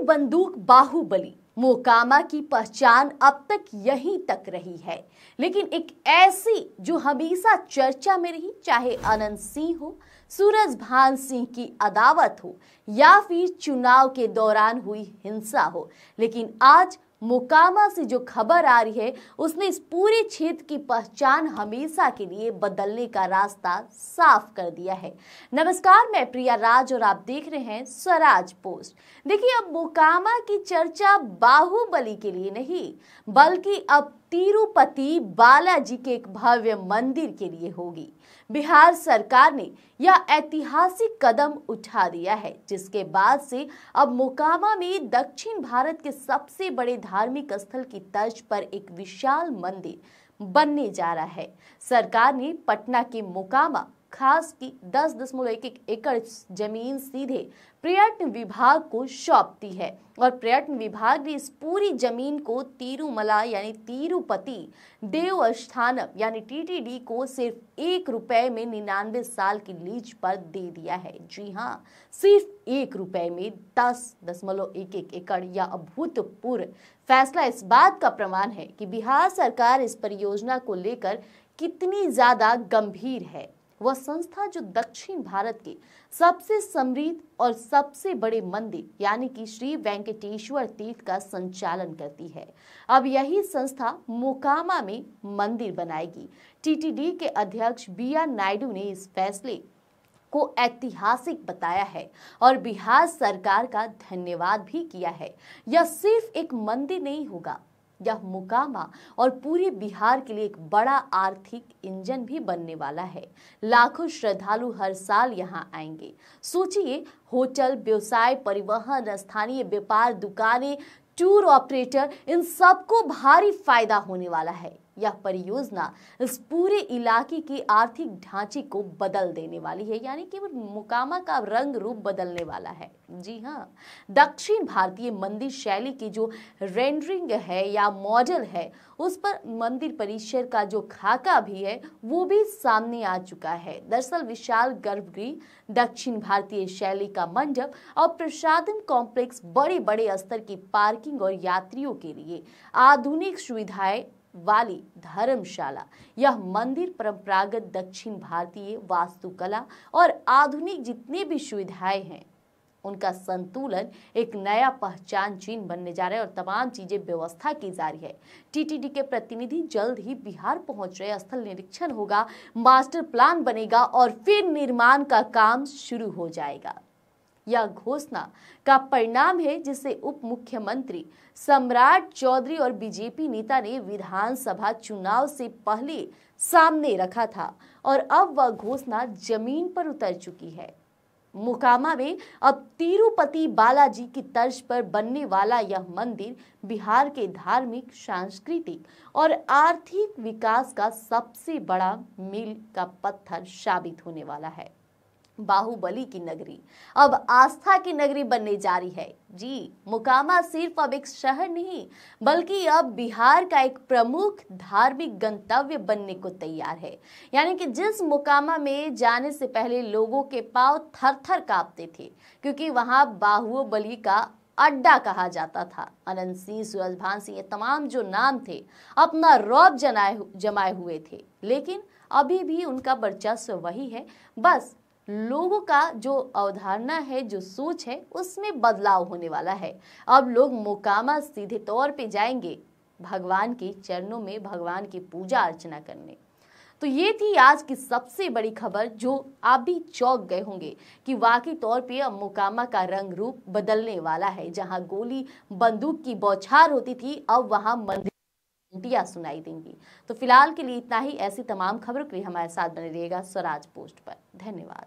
बंदूक बाहुबली मोकामा की पहचान अब तक यहीं तक रही है, लेकिन एक ऐसी जो हमेशा चर्चा में रही, चाहे अनंत सिंह हो, सूरजभान सिंह की अदावत हो या फिर चुनाव के दौरान हुई हिंसा हो, लेकिन आज मोकामा से जो खबर आ रही है उसने इस पूरे क्षेत्र की पहचान हमेशा के लिए बदलने का रास्ता साफ कर दिया है। नमस्कार, मैं प्रिया राज और आप देख रहे हैं स्वराज पोस्ट। देखिए, अब मोकामा की चर्चा बाहुबली के लिए नहीं बल्कि अब तिरुपति बालाजी के एक भव्य मंदिर के लिए होगी। बिहार सरकार ने यह ऐतिहासिक कदम उठा दिया है, जिसके बाद से अब मोकामा में दक्षिण भारत के सबसे बड़े धार्मिक स्थल की तर्ज पर एक विशाल मंदिर बनने जा रहा है। सरकार ने पटना के मोकामा खास की 10.11 एकड़ जमीन सीधे पर्यटन विभाग को सौंप दी है और पर्यटन विभाग ने इस पूरी जमीन को तिरुमला यानी तिरुपति देवस्थानम यानी टीटीडी को सिर्फ ₹1 में 99 साल की लीज पर दे दिया है। जी हाँ, सिर्फ ₹1 में 10.11 एकड़। यह अभूतपूर्व फैसला इस बात का प्रमाण है कि बिहार सरकार इस परियोजना को लेकर कितनी ज्यादा गंभीर है। वह संस्था जो दक्षिण भारत के सबसे समृद्ध और सबसे बड़े मंदिर यानी कि श्री वेंकटेश्वर तीर्थ का संचालन करती है, अब यही संस्था मोकामा में मंदिर बनाएगी। टीटीडी के अध्यक्ष बी.आर. नायडू ने इस फैसले को ऐतिहासिक बताया है और बिहार सरकार का धन्यवाद भी किया है। यह सिर्फ एक मंदिर नहीं होगा, यह मोकामा और पूरे बिहार के लिए एक बड़ा आर्थिक इंजन भी बनने वाला है। लाखों श्रद्धालु हर साल यहां आएंगे। सोचिए, होटल, व्यवसाय, परिवहन, स्थानीय व्यापार, दुकानें, टूर ऑपरेटर, इन सबको भारी फायदा होने वाला है। यह परियोजना इस पूरे इलाके के आर्थिक ढांचे को बदल देने वाली है, यानी कि मोकामा का रंग रूप बदलने वाला है। जी हाँ, दक्षिण भारतीय मंदिर शैली की जो रेंडरिंग है या मॉडल है, उस पर मंदिर परिसर का जो खाका भी है वो भी सामने आ चुका है। दरअसल विशाल गर्भगृह, दक्षिण भारतीय शैली का मंडप और प्रसादन कॉम्प्लेक्स, बड़े बड़े स्तर की पार्किंग और यात्रियों के लिए आधुनिक सुविधाएं वाली धर्मशाला। यह मंदिर परंपरागत दक्षिण भारतीय वास्तुकला और आधुनिक जितने भी सुविधाएं हैं उनका संतुलन एक नया पहचान चिन्ह बनने जा रहा है और तमाम चीजें व्यवस्था की जा रही है। टीटीडी के प्रतिनिधि जल्द ही बिहार पहुंच रहे, स्थल निरीक्षण होगा, मास्टर प्लान बनेगा और फिर निर्माण का काम शुरू हो जाएगा। यह घोषणा का परिणाम है जिसे उप मुख्यमंत्री सम्राट चौधरी और बीजेपी नेता ने विधानसभा चुनाव से पहले सामने रखा था और अब वह घोषणा जमीन पर उतर चुकी है। मोकामा में अब तिरुपति बालाजी की तर्ज पर बनने वाला यह मंदिर बिहार के धार्मिक, सांस्कृतिक और आर्थिक विकास का सबसे बड़ा मील का पत्थर साबित होने वाला है। बाहुबली की नगरी अब आस्था की नगरी बनने जा रही है। जी, मोकामा सिर्फ अब एक शहर नहीं बल्कि अब बिहार का एक प्रमुख धार्मिक गंतव्य बनने को तैयार है। यानी कि जिस मोकामा में जाने से पहले लोगों के पांव थर थर कांपते थे क्योंकि वहां बाहुबली का अड्डा कहा जाता था। अनंत सिंह, सूरजभान सिंह, ये तमाम जो नाम थे अपना रौब जमाए हुए थे, लेकिन अभी भी उनका वर्चस्व वही है। बस लोगों का जो अवधारणा है, जो सोच है, उसमें बदलाव होने वाला है। अब लोग मोकामा सीधे तौर पे जाएंगे भगवान के चरणों में भगवान की पूजा अर्चना करने। तो ये थी आज की सबसे बड़ी खबर, जो आप भी चौंक गए होंगे कि वाकई तौर पे अब मोकामा का रंग रूप बदलने वाला है। जहां गोली बंदूक की बौछार होती थी, अब वहां मंदिर घंटियां सुनाई देंगी। तो फिलहाल के लिए इतना ही। ऐसी तमाम खबरों के लिए हमारे साथ बने रहिएगा स्वराज पोस्ट पर। धन्यवाद।